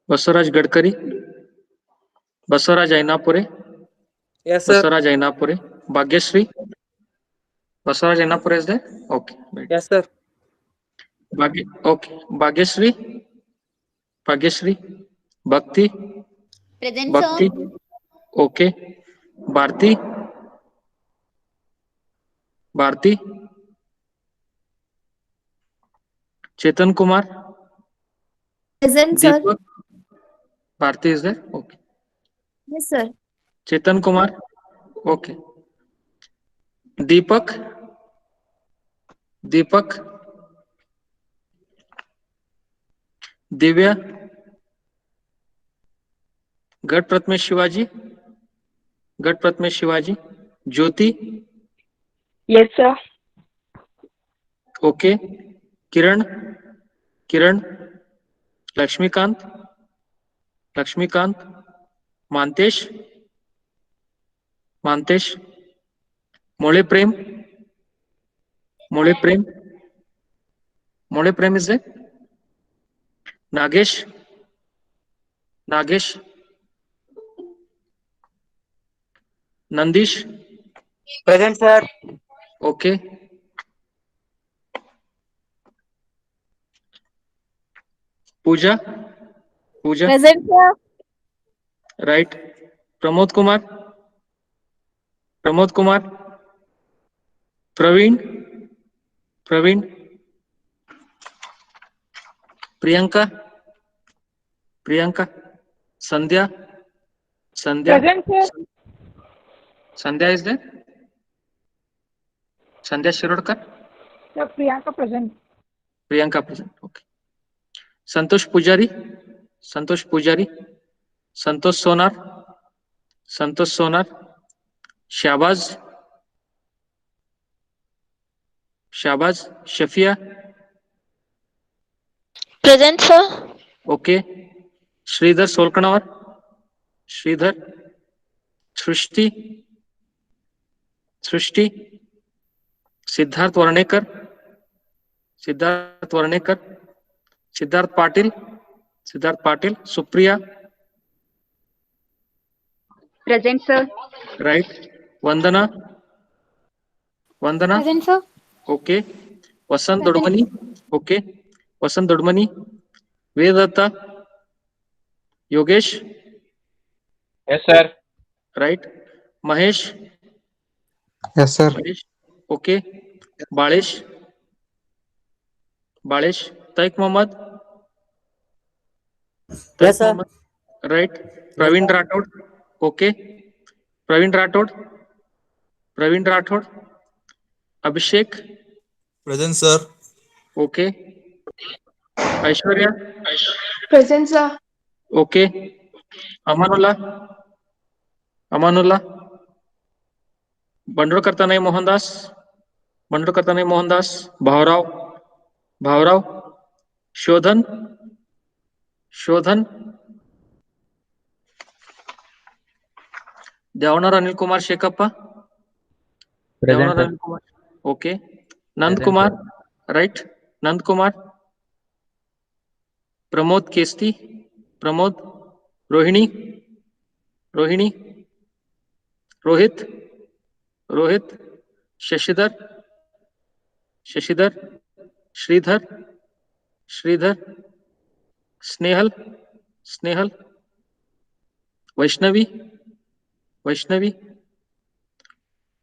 Basavaraj Gadkari, Basavaraj Ainapure, Yes, sir. Basavaraj Ainapure, Bhagyashree, Basavaraj Ainapure is there? Okay, right. Yes, sir. Okay, Bhagyashree, भक्ति, Present, Bhakti, sir. Okay, Bharti, Chetan Kumar, Present, sir. Deepak, Bharti is there? Okay. Yes, sir. Chetan Kumar, okay, Deepak, Divya, Gadh Prathamesh Shivaji, Jyoti, Yes, sir. Okay, Kiran, Laxmikant, Mantesh, Mole Prem is there? Nagesh, Nandish, Present, sir. Okay, Pooja, Present, sir. Right, Pramod Kumar, Praveen, Priyanka, Sandhya, Present, sir. Sandhya is there? Sandhya Shirodkar, Sir, Priyanka present. Priyanka present, okay. Santosh Pujari, Santosh Sonar, Shahbaz, Shafiya, Present, sir. Okay, Shridhar Solkanavar, Srishti, Siddharth Varnekar, Siddharth Patil, Supriya, Present, sir. Right, Vandana, Present, sir. Okay, Vasant Dodamani, Vedadatta, Yogesh, Yes, sir. Right, Mahesh, Yes, sir. Okay, Balesh, Taik Mohammed, Yes, sir. Right, Praveen Rathod, okay, Praveen Rathod, Abhishek, Present, sir. Okay, Aishwarya, Present, sir. Okay, Amanulla, बंडोर करता नहीं Mohandas, Bhavrao, Shodhan, Devnar Anil Kumar Shekhappa, Present, sir. Okay, Nand Kumar, right, Pramod Kesti, Rohini, Rohit, Shashidhar, Shridhar, Snehal, Vaishnavi,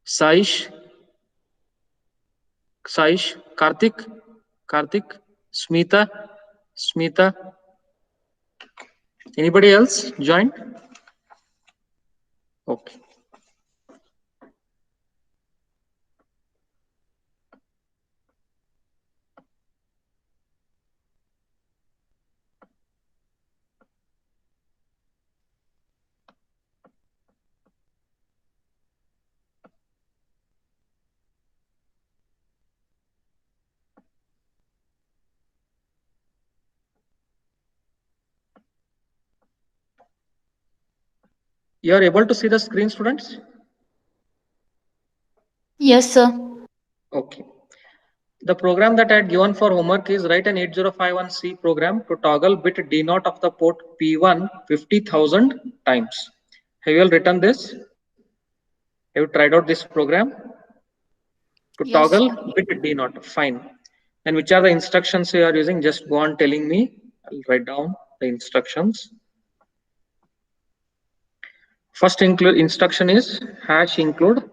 Saish, Kartik, Smita, anybody else join? Okay. You are able to see the screen, students? Yes, sir. Okay. The program that I had given for homework is write an 8051C program to toggle bit D0 of the port P1 50,000 times. Have you all written this? Have you tried out this program? To toggle bit D0. Fine. And which are the instructions you are using? Just go on telling me. I'll write down the instructions. First instruction is hash include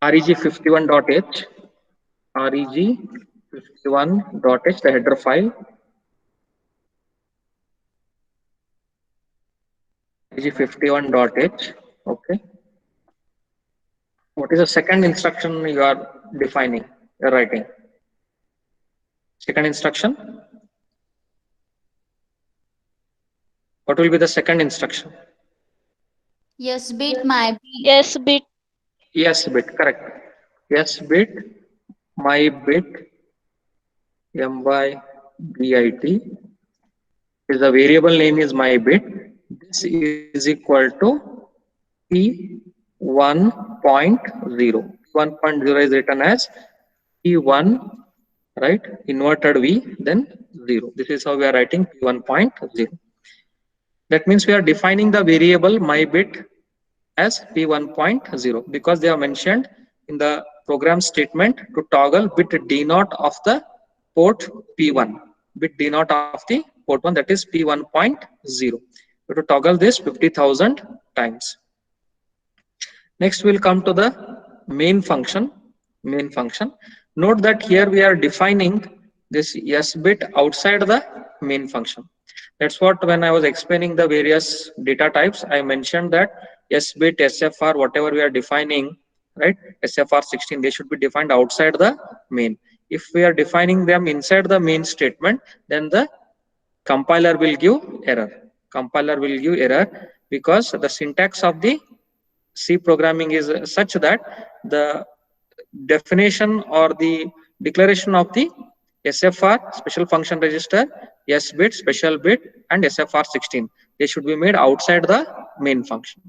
reg51.h, reg51.h, the header file, reg51.h. Okay. What is the second instruction you are defining? You are writing. Second instruction. What will be the second instruction? Yes bit my bit. Yes bit, correct. Yes bit, my bit, m by bit is the variable name is my bit. This is equal to P1.0. P1.0 is written as P1, right? Inverted V, then 0. This is how we are writing P1.0. That means we are defining the variable my bit as P1.0 because they are mentioned in the program statement to toggle bit D0 of the port P1. Bit D0 of the port 1, that is P1.0. To toggle this 50,000 times. Next we'll come to the main function. Note that here we are defining this S bit outside the main function. That's what when I was explaining the various data types, I mentioned that S bit, SFR, whatever we are defining, right? SFR 16, they should be defined outside the main. If we are defining them inside the main statement, then the compiler will give error. Because the syntax of the C programming is such that the definition or the declaration of the SFR, special function register, S bit, special bit, and SFR 16, they should be made outside the main function.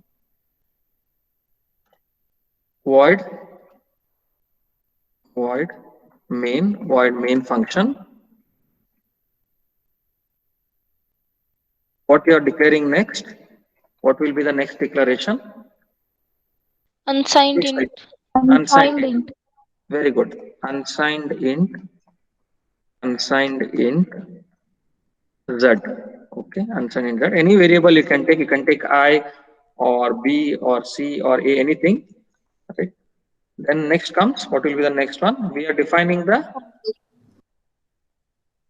Void main function. What you are declaring next? What will be the next declaration? Unsigned int. Unsigned int. Very good. Unsigned int z. Okay, unsigned int z. Any variable you can take. You can take I or B or C or A, anything. Okay. Then next comes, what will be the next one? We are defining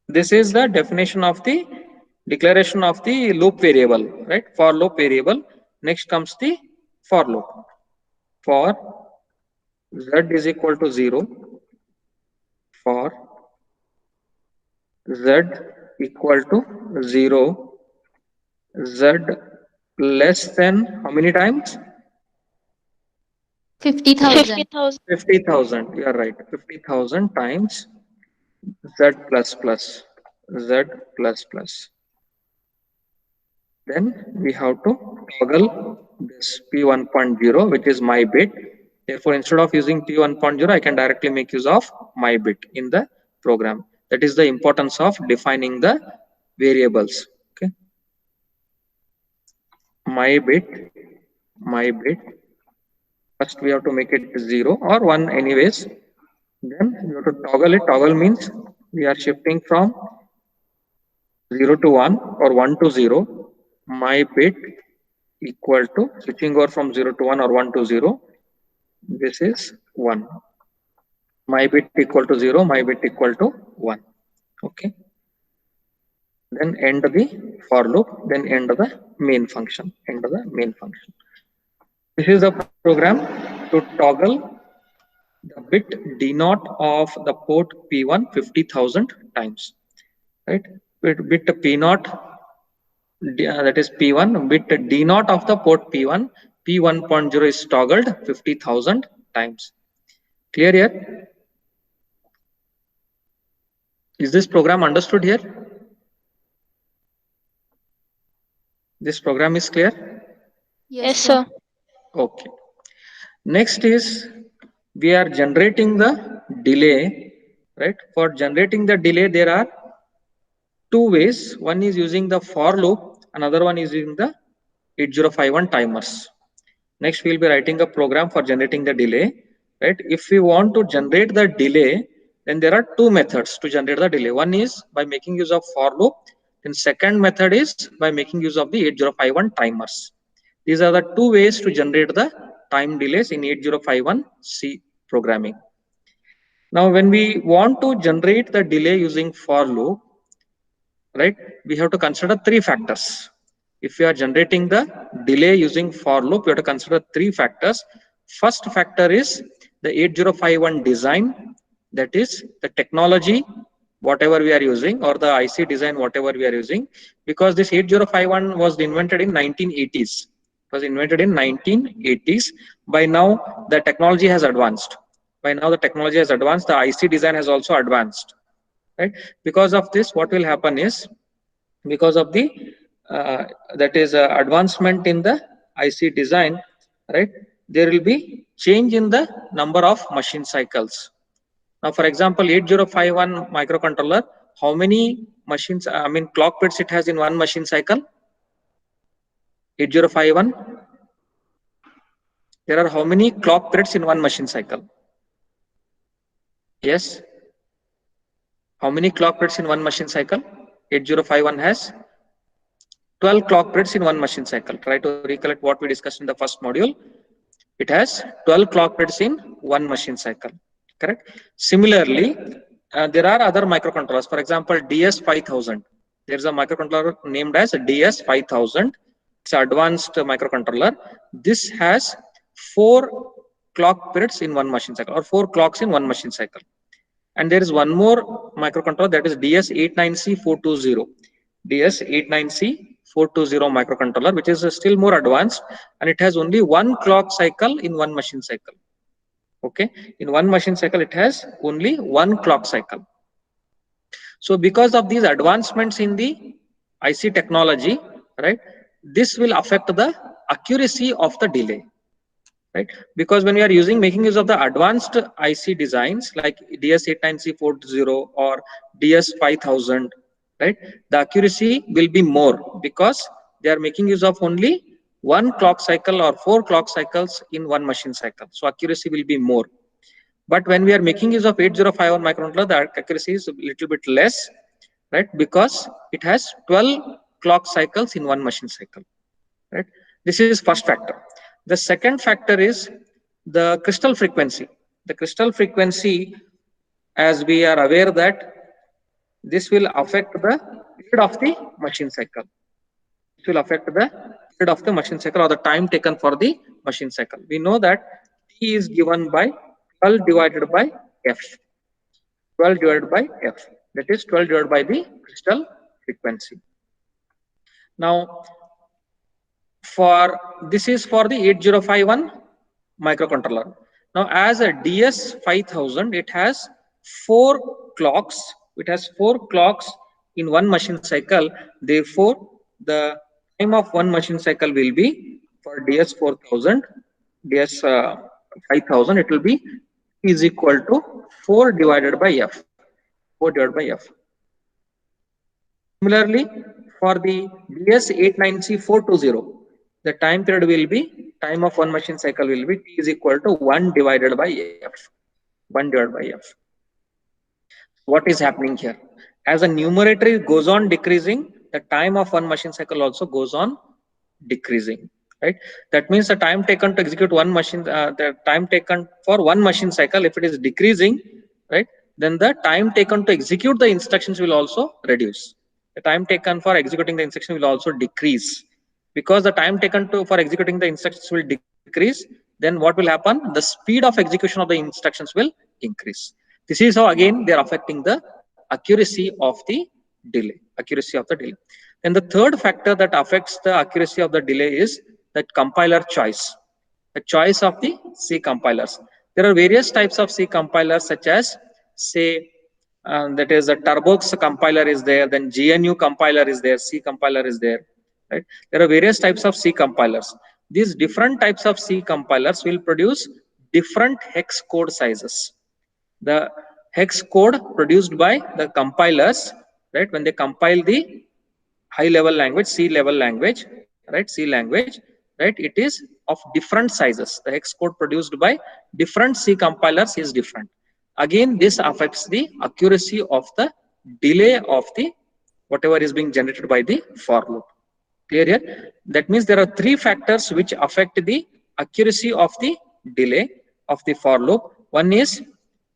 this is the definition of the declaration of the loop variable, right? For loop variable. Next comes the for loop. For z is equal to 0, for z equal to 0, z less than how many times? 50,000. 50,000. You are right. 50,000 times z plus plus. Then we have to toggle this P1.0, which is my bit. Therefore, instead of using P1.0, I can directly make use of my bit in the program. That is the importance of defining the variables. Okay. My bit. First, we have to make it 0 or 1 anyways. Then we have to toggle it. Toggle means we are shifting from 0 to 1 or 1 to 0. My bit equal to, switching over from 0 to 1 or 1 to 0. This is 1. My bit equal to 0, my bit equal to 1. Okay. Then end the for loop, then end the main function. This is the program to toggle the bit D0 of the port P1 50,000 times. Right? Bit P0, that is P1, bit D0 of the port P1, P1.0 is toggled 50,000 times. Clear here? Is this program understood here? This program is clear? Yes, sir. Okay. Next is we are generating the delay, right? For generating the delay, there are two ways. One is using the for loop, another one is using the 8051 timers. Next, we'll be writing a program for generating the delay, right? If we want to generate the delay, then there are two methods to generate the delay. One is by making use of for loop. Then second method is by making use of the 8051 timers. These are the two ways to generate the time delays in 8051 C programming. Now, when we want to generate the delay using for loop, right, we have to consider three factors. If we are generating the delay using for loop, we have to consider three factors. First factor is the 8051 design, that is the technology, whatever we are using, or the IC design, whatever we are using, because this 8051 was invented in 1980s. It was invented in 1980s. By now, the technology has advanced. By now, the technology has advanced. The IC design has also advanced, right? Because of this, what will happen is, because of the that is advancement in the IC design, right, there will be change in the number of machine cycles. Now, for example, 8051 microcontroller, how many machines, clock bits it has in one machine cycle? 8051, there are how many clock bits in one machine cycle? Yes, how many clock bits in one machine cycle? 8051 has 12 clock bits in one machine cycle. Try to recollect what we discussed in the first module. It has 12 clock bits in one machine cycle, correct? Similarly, there are other microcontrollers. For example, DS5000. There's a microcontroller named as DS5000. It's an advanced microcontroller. This has 4 clock periods in one machine cycle, or 4 clocks in one machine cycle. And there is one more microcontroller, that is DS89C420. DS89C420 microcontroller, which is still more advanced, and it has only 1 clock cycle in one machine cycle. Okay, in one machine cycle it has only 1 clock cycle. So because of these advancements in the IC technology, right, this will affect the accuracy of the delay, right? Because when we are making use of the advanced IC designs like DS89C420 or DS5000, right, the accuracy will be more because they are making use of only 1 clock cycle or 4 clock cycles in one machine cycle. So accuracy will be more. But when we are making use of 8051 microcontroller, the accuracy is a little bit less, right? Because it has 12 clock cycles in one machine cycle, right? This is first factor. The second factor is the crystal frequency. The crystal frequency, as we are aware that this will affect the period of the machine cycle. It will affect the period of the machine cycle, or the time taken for the machine cycle. We know that T is given by 12 divided by F. 12 divided by F. That is 12 divided by the crystal frequency. Now, this is for the 8051 microcontroller. Now, as a DS5000, it has 4 clocks. It has 4 clocks in one machine cycle. Therefore, the time of one machine cycle will be, for DS5000, DS5000, it will be is equal to 4 divided by F. 4 divided by F. Similarly, for the DS89C420, the time period will be, time of one machine cycle will be T is equal to 1 divided by F. 1 divided by F. What is happening here? As the numerator goes on decreasing, the time of one machine cycle also goes on decreasing, right? That means the time taken to execute one machine, the time taken for one machine cycle, if it is decreasing, right, then the time taken to execute the instructions will also reduce. The time taken for executing the instruction will also decrease. Because the time taken for executing the instructions will decrease, then what will happen? The speed of execution of the instructions will increase. This is how again they are affecting the accuracy of the delay. Accuracy of the delay. And the third factor that affects the accuracy of the delay is that compiler choice. The choice of the C compilers. There are various types of C compilers, such as, say, that is a Turbox compiler is there, then GNU compiler is there, C compiler is there, right? There are various types of C compilers. these different types of C compilers will produce different hex code sizes. The hex code produced by the compilers, right, when they compile the high level language, C level language, right, C language, right, it is of different sizes. The hex code produced by different C compilers is different. Again, this affects the accuracy of the delay of the whatever is being generated by the for loop. Clear here? That means there are three factors which affect the accuracy of the delay of the for loop. One is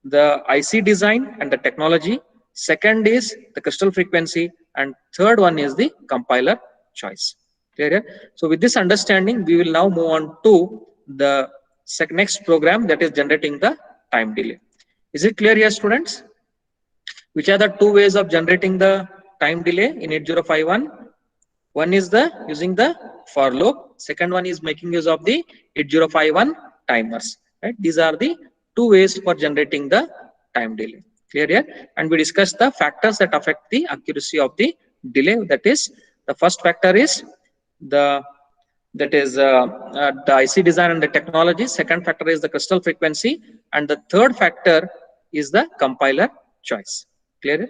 the IC design and the technology. Second is the crystal frequency, and third one is the compiler choice. Clear here? So with this understanding, we will now move on to the next program, that is generating the time delay. Is it clear here, students? Which are the two ways of generating the time delay in 8051? One is the using the for loop. Second one is making use of the 8051 timers. Right? These are the two ways for generating the time delay. Clear here? And we discussed the factors that affect the accuracy of the delay. That is, the first factor is the IC design and the technology. Second factor is the crystal frequency, and the third factor is the compiler choice. Clear?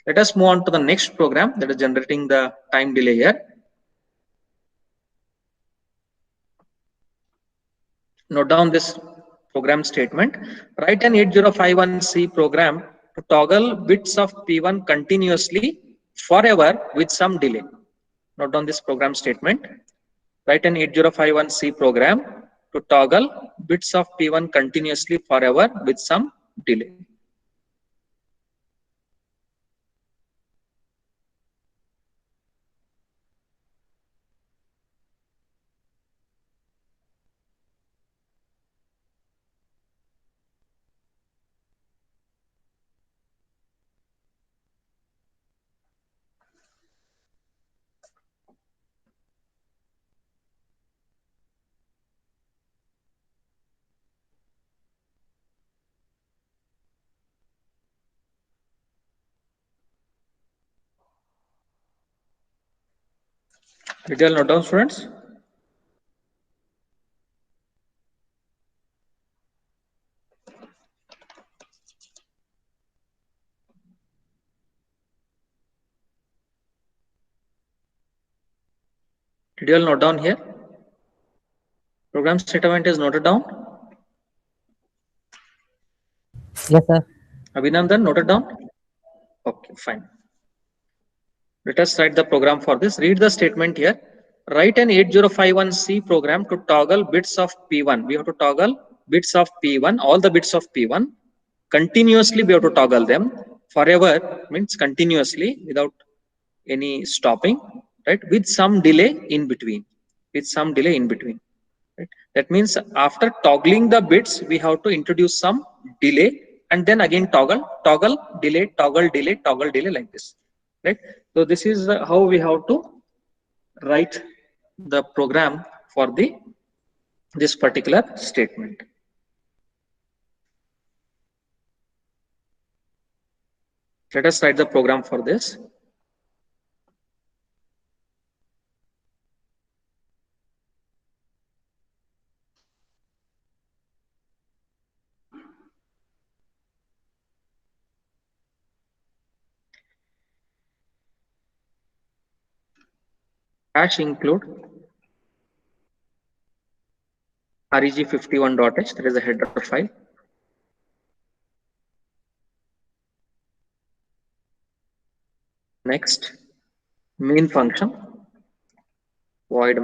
Let us move on to the next program, that is generating the time delay here. Note down this program statement. Write an 8051C program to toggle bits of P1 continuously forever with some delay. Note down this program statement. Write an 8051C program to toggle bits of P1 continuously forever with some delay. Did you all note down, students? Did you all note down here? Program statement is noted down. Yes, sir. Abhinandan, noted down? Okay, fine. Let us write the program for this. Read the statement here. Write an 8051C program to toggle bits of P1. We have to toggle bits of P1, all the bits of P1. Continuously, we have to toggle them. Forever means continuously without any stopping, right? With some delay in between. With some delay in between. Right? That means after toggling the bits, we have to introduce some delay and then again toggle, delay, toggle, delay like this. Right? So this is how we have to write the program for this particular statement. Let us write the program for this. Hash include reg51.h, that is a header file. Next, main function, void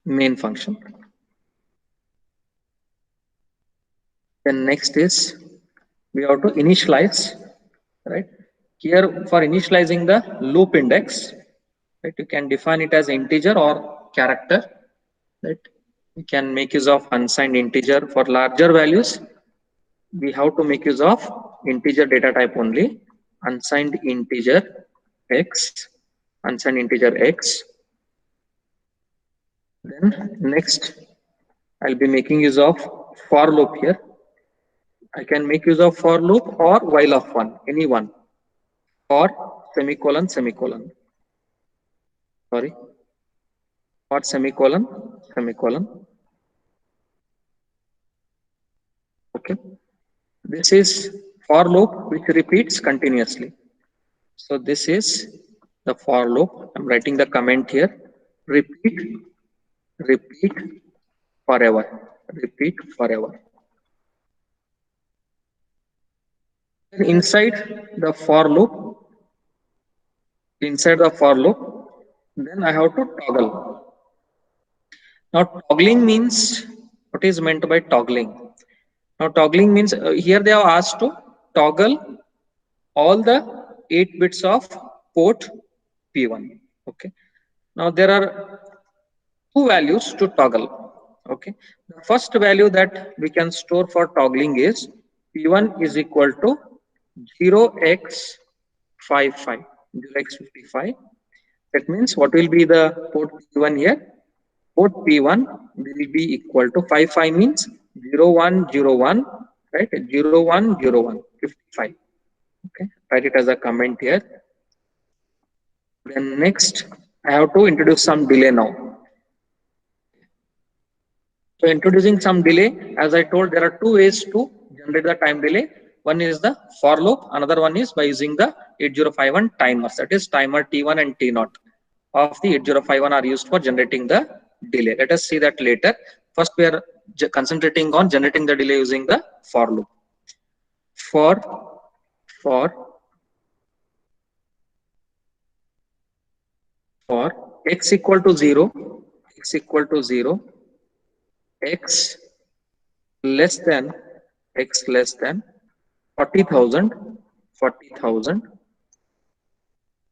main function. Then next is we have to initialize, right? Here for initializing the loop index, right? You can define it as integer or character, right? You can make use of unsigned integer. For larger values, we have to make use of integer data type only, unsigned integer x, unsigned integer x. Then next, I'll be making use of for loop here. I can make use of for loop or while of one, any one. For semicolon semicolon. Sorry. What semicolon semicolon. Okay. This is for loop which repeats continuously. So this is the for loop. I'm writing the comment here. Repeat, repeat forever. Repeat forever. Inside the for loop, then I have to toggle. Now toggling means, what is meant by toggling? Now toggling means here they have asked to toggle all the 8 bits of port P1. Okay. Now there are two values to toggle. Okay. The first value that we can store for toggling is P1 is equal to 0x55. 0x55. That means what will be the port P1 here? Port P1 will be equal to 55 means 0101, right? 0101, 55. Okay, write it as a comment here. Then next, I have to introduce some delay now. So introducing some delay, as I told, there are two ways to generate the time delay. One is the for loop, another one is by using the 8051 timers. That is timer T1 and T0 of the 8051 are used for generating the delay. Let us see that later. First, we are concentrating on generating the delay using the for loop. For x equal to 0, x less than 40,000,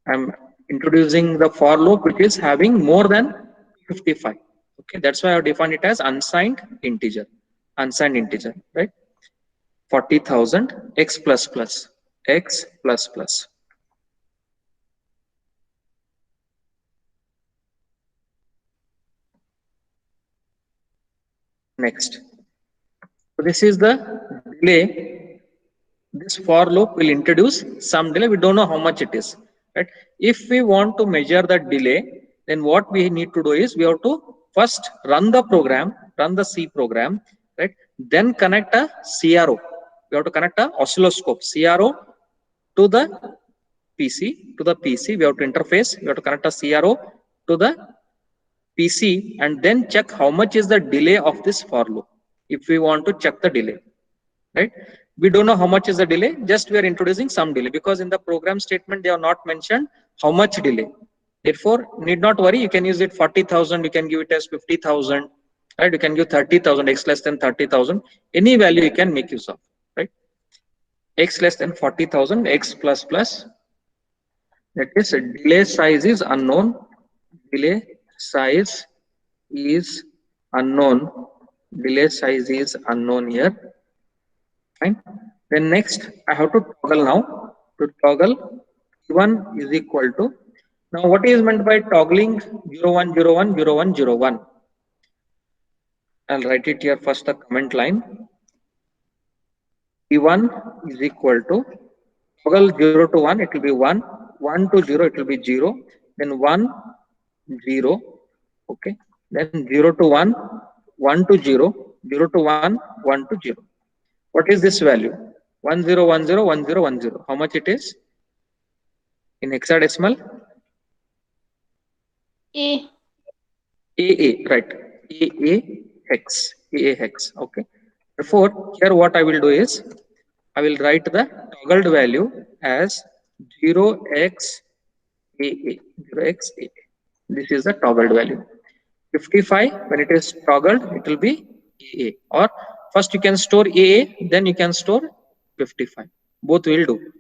I'm introducing the for loop which is having more than 55. Okay, that's why I have defined it as unsigned integer, right? 40,000 x plus plus. Next, so this is the delay. This for loop will introduce some delay. We don't know how much it is, right? If we want to measure the delay, then what we need to do is we have to first run the program, run the C program, right? Then connect a CRO. We have to connect a oscilloscope CRO to the PC. We have to interface. We have to connect a CRO to the PC and then check how much is the delay of this for loop. If we want to check the delay, right? We don't know how much is the delay, just we are introducing some delay because in the program statement they have not mentioned how much delay. Therefore, need not worry, you can use it 40,000, you can give it as 50,000, right? You can give 30,000, x less than 30,000, any value you can make use of, right? X less than 40,000, x plus plus, that is delay size is unknown, delay size is unknown here. Fine. Then next, I have to toggle now. To toggle, P1 is equal to. Now, what is meant by toggling 0101 0101? I'll write it here first. The comment line. P1 is equal to toggle 0 to 1. It will be 1. 1 to 0. It will be 0. Then 1 0. Okay. Then 0 to 1. 1 to 0. 0 to 1. 1 to 0. What is this value? 1010 1010. How much it is in hexadecimal? A. Right. AA hex. Okay. Therefore, here what I will do is I will write the toggled value as 0xAA. 0xAA. This is the toggled value. 55, when it is toggled, it will be AA. Or first you can store AA, then you can store 55. Both will do.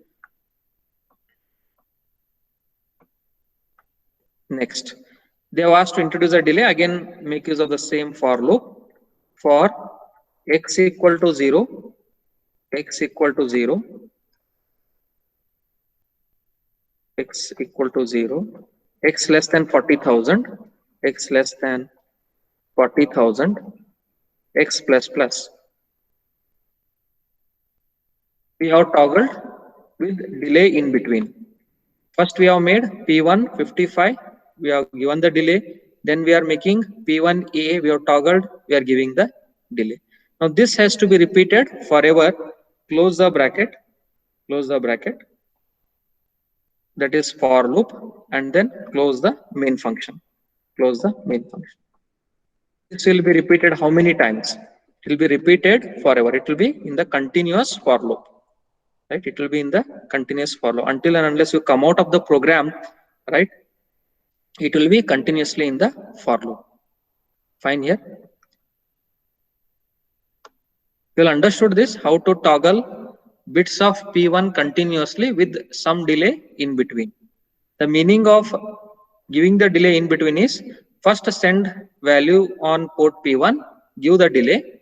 Next, they have asked to introduce a delay. Again, make use of the same for loop. For x equal to 0, x equal to 0, x equal to 0, x less than 40,000, x less than 40,000, x plus plus. We have toggled with delay in between. First we have made P1 55, we have given the delay. Then we are making P1A, we have toggled, we are giving the delay. Now this has to be repeated forever. Close the bracket, that is for loop, and then close the main function. This will be repeated how many times? It will be repeated forever. It will be in the continuous for loop. Right? It will be in the continuous for loop until and unless you come out of the program, right? It will be continuously in the for loop. Fine here. You will understood this, how to toggle bits of P1 continuously with some delay in between. The meaning of giving the delay in between is first send value on port P1, give the delay,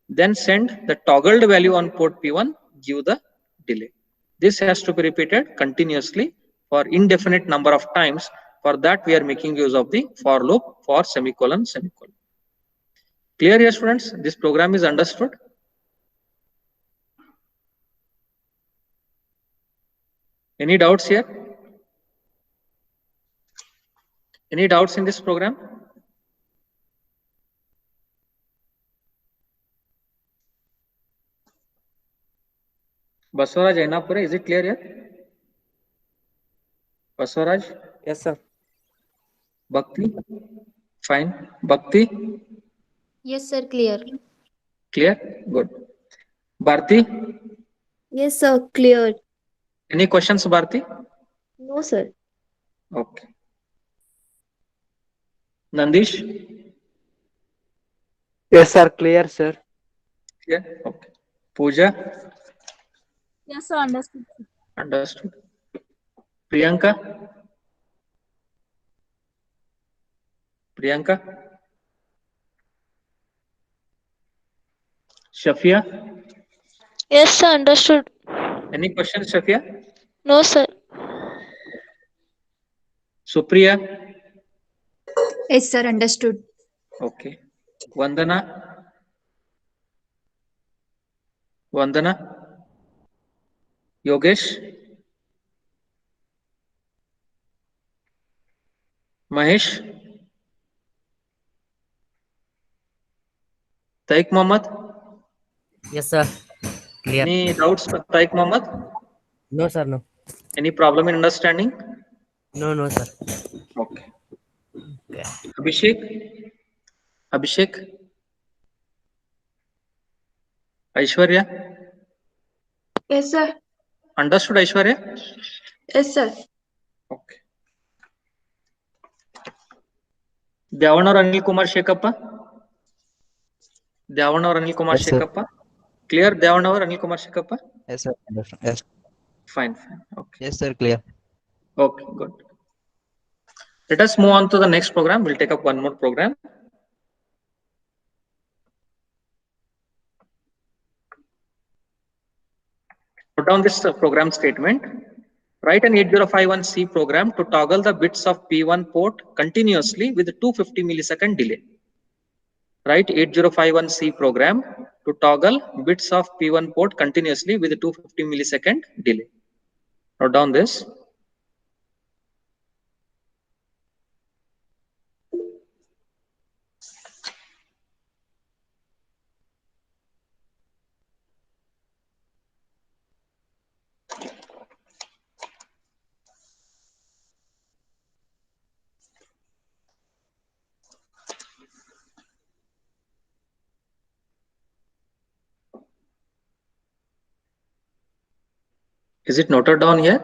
then send the toggled value on port P1, give the delay. This has to be repeated continuously for indefinite number of times. For that we are making use of the for loop for semicolon. Clear here, students? This program is understood. Any doubts here? Any doubts in this program? Baswaraj Ainapure, is it clear here? Baswaraj? Yes, sir. Bhakti? Fine. Bhakti? Yes, sir. Clear. Clear? Good. Bharti? Yes, sir. Clear. Any questions, Bharti? No, sir. Okay. Nandish? Yes, sir. Clear, sir. Clear? Okay. Pooja? Yes, sir. Understood. Understood. Priyanka? Shafia? Yes, sir. Understood. Any questions, Shafia? No, sir. Supriya? Yes, sir. Understood. Okay. Vandana? Yogesh? Mahesh? Taik Mohammed? Yes, sir. Clear. Any doubts, Taik Mohammed? No, sir. No. Any problem in understanding? No, sir. Okay. Okay. Abhishek? Aishwarya? Yes, sir. Understood, Aishwarya? Yes, sir. Okay. Devan or Anil Kumar Shekhappa? Yes, sir. Clear, Devan or Anil Kumar Shekhappa? Yes, sir. Yes. Fine. Okay. Yes, sir. Clear. Okay, good. Let us move on to the next program. We'll take up one more program. Note down this program statement. Write an 8051C program to toggle the bits of P1 port continuously with 250 millisecond delay. Write 8051C program to toggle bits of P1 port continuously with 250 millisecond delay. Note down this. Is it noted down here?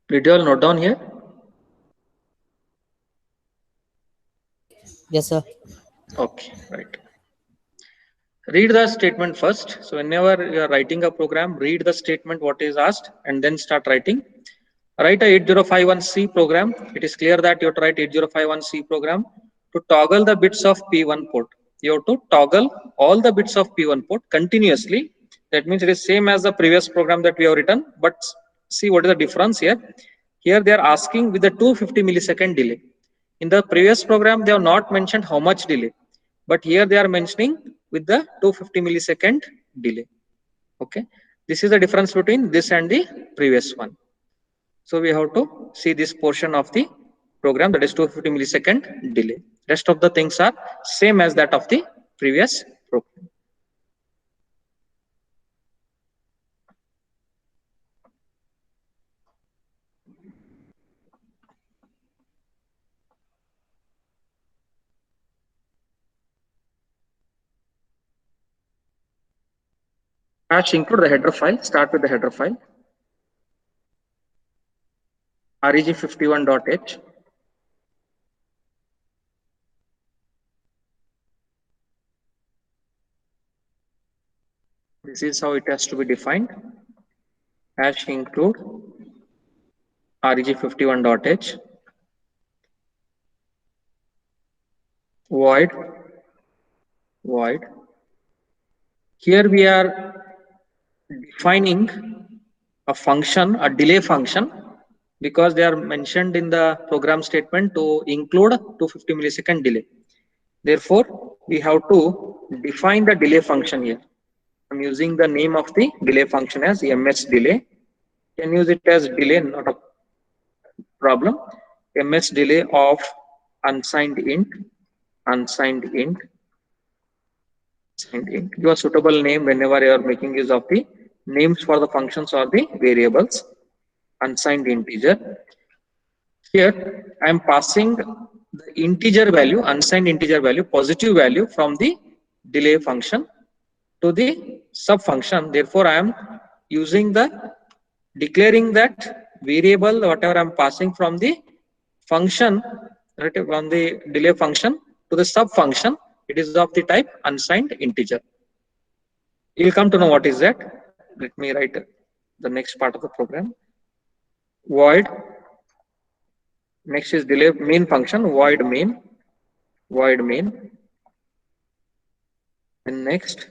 Did you all note down here? Yes, sir. Okay, right. Read the statement first. So whenever you are writing a program, read the statement what is asked and then start writing. Write a 8051C program. It is clear that you have to write 8051C program to toggle the bits of P1 port. You have to toggle all the bits of P1 port continuously. That means it is same as the previous program that we have written, but see what is the difference here. Here they are asking with the 250 millisecond delay. In the previous program, they have not mentioned how much delay, but here they are mentioning with the 250 millisecond delay. Okay, this is the difference between this and the previous one. So we have to see this portion of the program, that is 250 millisecond delay. Rest of the things are same as that of the previous program. Hash include the header file. Start with the header file. reg51.h. This is how it has to be defined. Hash include reg51.h. Void. Here we are defining a function, a delay function, because they are mentioned in the program statement to include 250 millisecond delay. Therefore, we have to define the delay function here. I'm using the name of the delay function as ms delay. You can use it as delay, not a problem. Ms delay of unsigned int. Give a suitable name whenever you are making use of the names for the functions or the variables. Unsigned integer. Here I am passing the integer value, unsigned integer value, positive value from the delay function to the sub function. Therefore, I am using the declaring that variable, whatever I am passing from the function, right, from the delay function to the sub function, it is of the type unsigned integer. You will come to know what is that. Let me write the next part of the program. Void. Next is delay main function, void main. And next,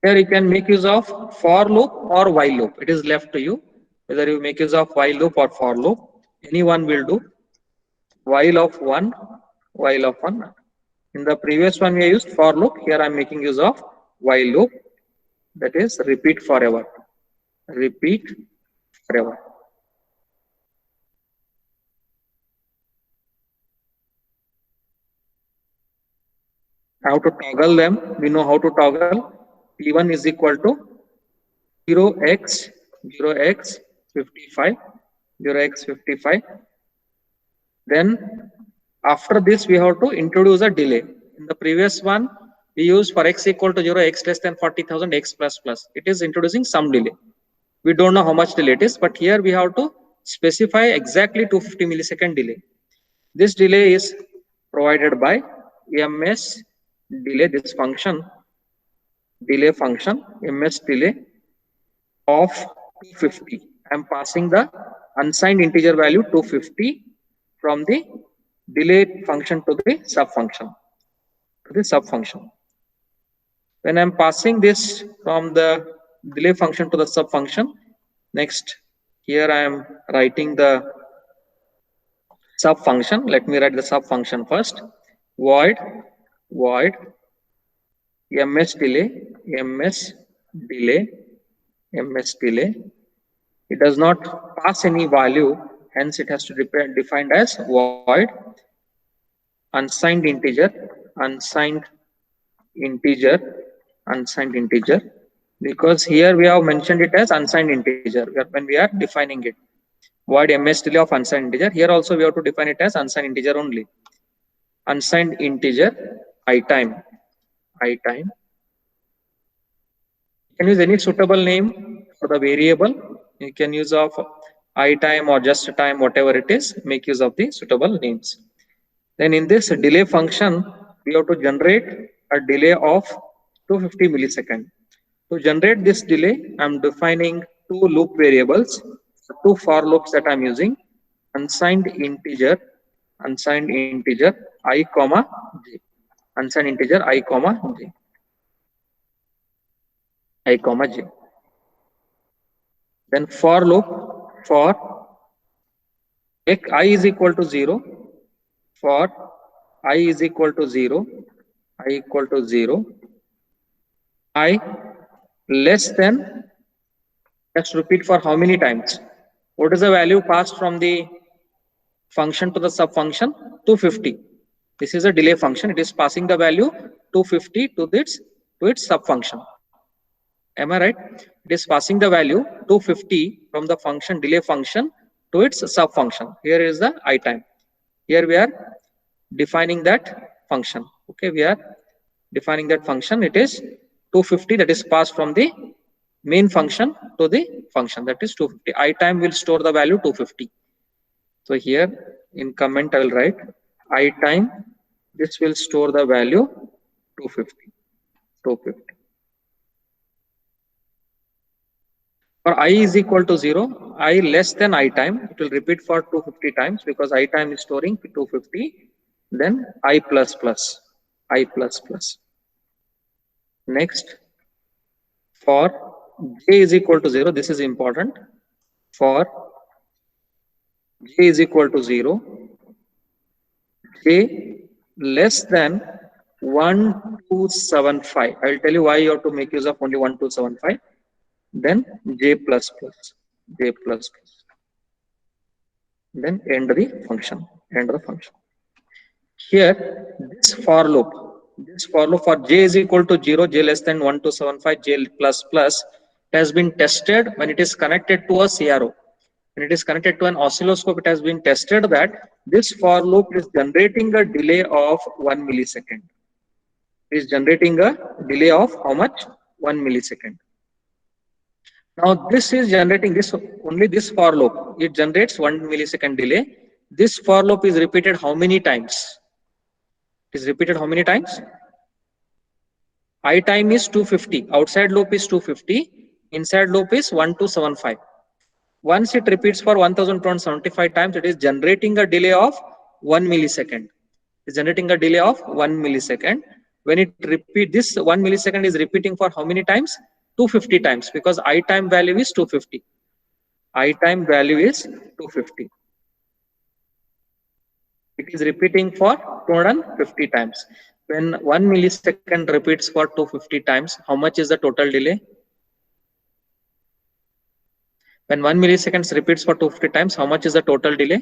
here you can make use of for loop or while loop. It is left to you whether you make use of while loop or for loop. Any one will do. While of one. In the previous one we used for loop. Here I am making use of while loop. That is repeat forever. How to toggle them? We know how to toggle. P1 is equal to 0x 55. Then after this we have to introduce a delay. In the previous one we used for x equal to 0, x less than 40,000, x plus plus. It is introducing some delay. We don't know how much delay it is, but here we have to specify exactly 250 millisecond delay. This delay is provided by ms delay, this function, delay function, ms delay of 250. I am passing the unsigned integer value 250 from the delay function to the sub function. When I am passing this from the delay function to the sub function, next here I am writing the sub function. Let me write the sub function first. Void ms delay. It does not pass any value, hence it has to be defined as void unsigned integer, because here we have mentioned it as unsigned integer when we are defining it. Void ms delay of unsigned integer. Here also we have to define it as unsigned integer only. Unsigned integer I time. You can use any suitable name for the variable. You can use of I time or just time, whatever it is. Make use of the suitable names. Then in this delay function, we have to generate a delay of 250 milliseconds. To generate this delay, I am defining two loop variables, two for loops that I am using. Unsigned integer I comma j. Unsigned integer I comma j. Then for loop for make I is equal to 0. For I is equal to 0, I equal to 0, I less than, let's repeat for how many times? What is the value passed from the function to the sub function? 250. This is a delay function. It is passing the value 250 to its sub function. Am I right? It is passing the value 250 from the function delay function to its sub function. Here is the I time. Here we are defining that function. Okay, we are defining that function. It is 250 that is passed from the main function to the function, that is 250. I time will store the value 250. So here in comment I will write I time, this will store the value 250. For I is equal to 0, I less than I time, it will repeat for 250 times because I time is storing 250. Then I plus plus. Next, for j is equal to 0, this is important. For j is equal to 0, j less than 1275. I will tell you why you have to make use of only 1275. Then j plus plus. Then end the function. Here, this for loop for j is equal to 0, j less than 1275, j plus plus has been tested when it is connected to a CRO. When it is connected to an oscilloscope, it has been tested that this for loop is generating a delay of 1 millisecond. It is generating a delay of how much? 1 millisecond. Now this is generating this only this for loop. It generates 1 millisecond delay. This for loop is repeated how many times? It is repeated how many times? I time is 250. Outside loop is 250. Inside loop is 1275. Once it repeats for 1275 times, it is generating a delay of 1 millisecond. It's generating a delay of 1 millisecond. When it repeats, this 1 millisecond is repeating for how many times? 250 times, because I time value is 250. I time value is 250. It is repeating for 250 times. When 1 millisecond repeats for 250 times, how much is the total delay? When 1 millisecond repeats for 250 times, how much is the total delay?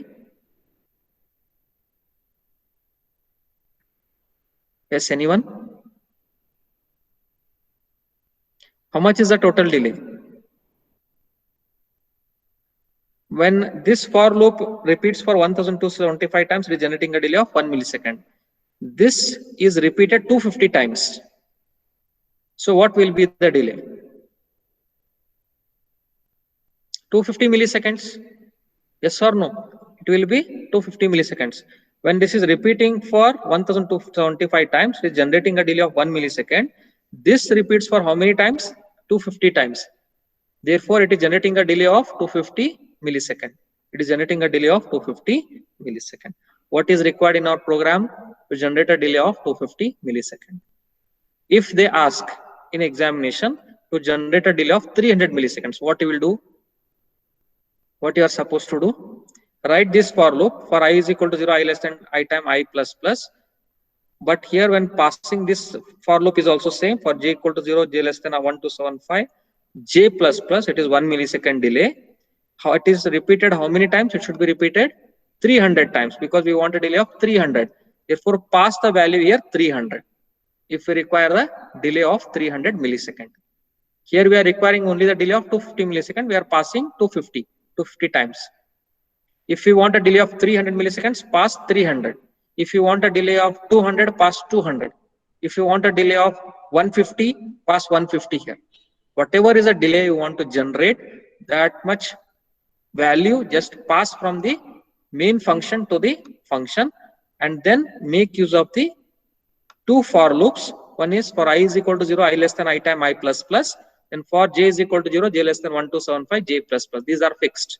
Yes, anyone? How much is the total delay? When this for loop repeats for 1275 times, it is generating a delay of 1 millisecond. This is repeated 250 times. So what will be the delay? 250 milliseconds. Yes or no? It will be 250 milliseconds. When this is repeating for 1275 times, it is generating a delay of 1 millisecond. This repeats for how many times? 250 times. Therefore, it is generating a delay of 250 millisecond. It is generating a delay of 250 millisecond. What is required in our program to generate a delay of 250 millisecond? If they ask in examination to generate a delay of 300 milliseconds, what you will do? What you are supposed to do? Write this for loop. For I is equal to 0, I less than I time I plus plus. But here when passing this for loop is also same. For j equal to 0, j less than 1275, j plus plus, it is 1 millisecond delay. How it is repeated how many times? It should be repeated 300 times, because we want a delay of 300. Therefore, pass the value here 300. If we require the delay of 300 millisecond. Here we are requiring only the delay of 250 millisecond. We are passing 250 times. If you want a delay of 300 milliseconds, pass 300. If you want a delay of 200, pass 200. If you want a delay of 150, pass 150 here. Whatever is a delay you want to generate, that much value just pass from the main function to the function, and then make use of the two for loops. One is for I is equal to 0, I less than I time I plus plus. And for j is equal to 0, j less than 1275, j plus plus. These are fixed,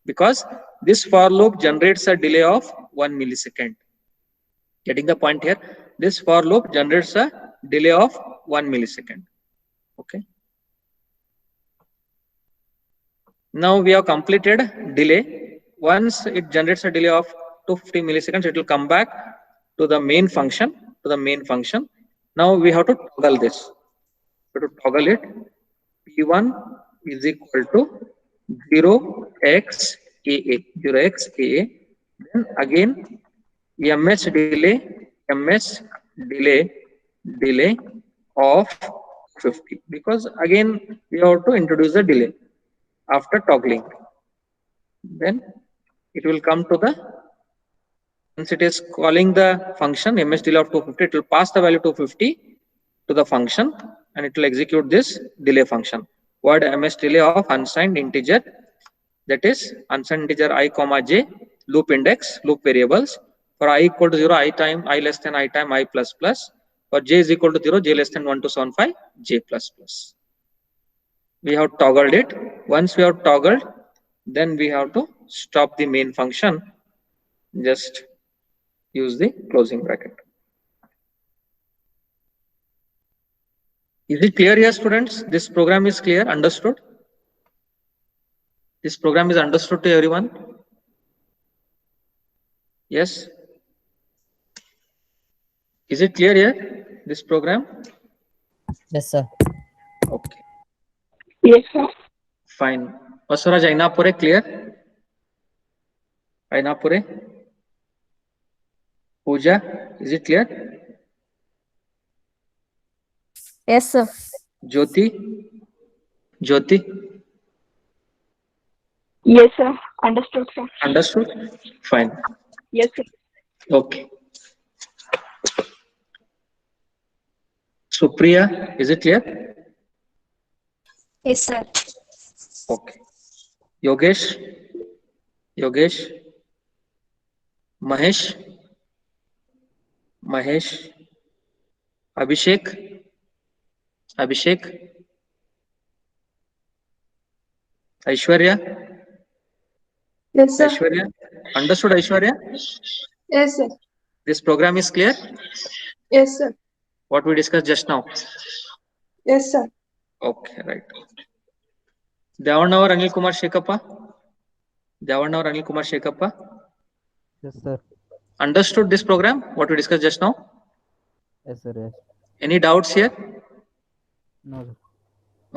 because this for loop generates a delay of 1 millisecond. Getting the point here? This for loop generates a delay of 1 millisecond. Okay. Now we have completed delay. Once it generates a delay of 250 milliseconds, it will come back to the main function. Now we have to toggle this. So to toggle it, P1 is equal to 0x AA, 0x AA. Then again, ms delay of 50, because again we have to introduce the delay after toggling. Then it will come to the, since it is calling the function ms delay of 250, it will pass the value 250 to the function and it will execute this delay function. Void ms delay of unsigned integer, that is unsigned integer I comma j, loop index, loop variables. For I equal to 0, I time, I less than I time, I plus plus. For j is equal to 0, j less than 1275, j plus plus. We have toggled it. Once we have toggled, then we have to stop the main function. Just use the closing bracket. Is it clear here, students? This program is clear, understood? This program is understood to everyone? Yes? Is it clear here, this program? Yes, sir. Okay, Yes, sir. fine. Vasaraj Ainapure, clear? Ainapure? Pooja, is it clear? Yes, sir. Jyoti? Jyoti? Yes, sir. Understood, sir. Understood? Fine. Yes, sir. Okay. Supriya, is it clear? Yes, sir. Okay. Yogesh? Yogesh? Mahesh? Mahesh? Abhishek? Abhishek? Aishwarya? Yes, sir. Aishwarya? Understood, Aishwarya? Yes, sir. This program is clear? Yes, sir. What we discussed just now? Yes, sir. Okay, right. Devannavar Anil Kumar Shekappa? Devannavar Anil Kumar Shekappa? Yes, sir. Understood this program? What we discussed just now? Yes, sir. Yes. Any doubts here? No, sir.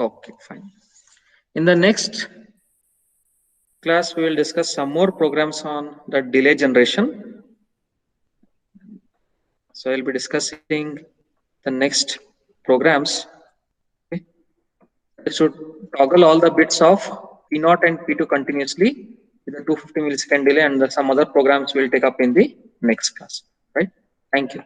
Okay, fine. In the next class, we will discuss some more programs on the delay generation. So I'll be discussing the next programs. Okay. It should toggle all the bits of P0 and P2 continuously with a 250 millisecond delay, and some other programs we'll take up in the next class. Right? Thank you.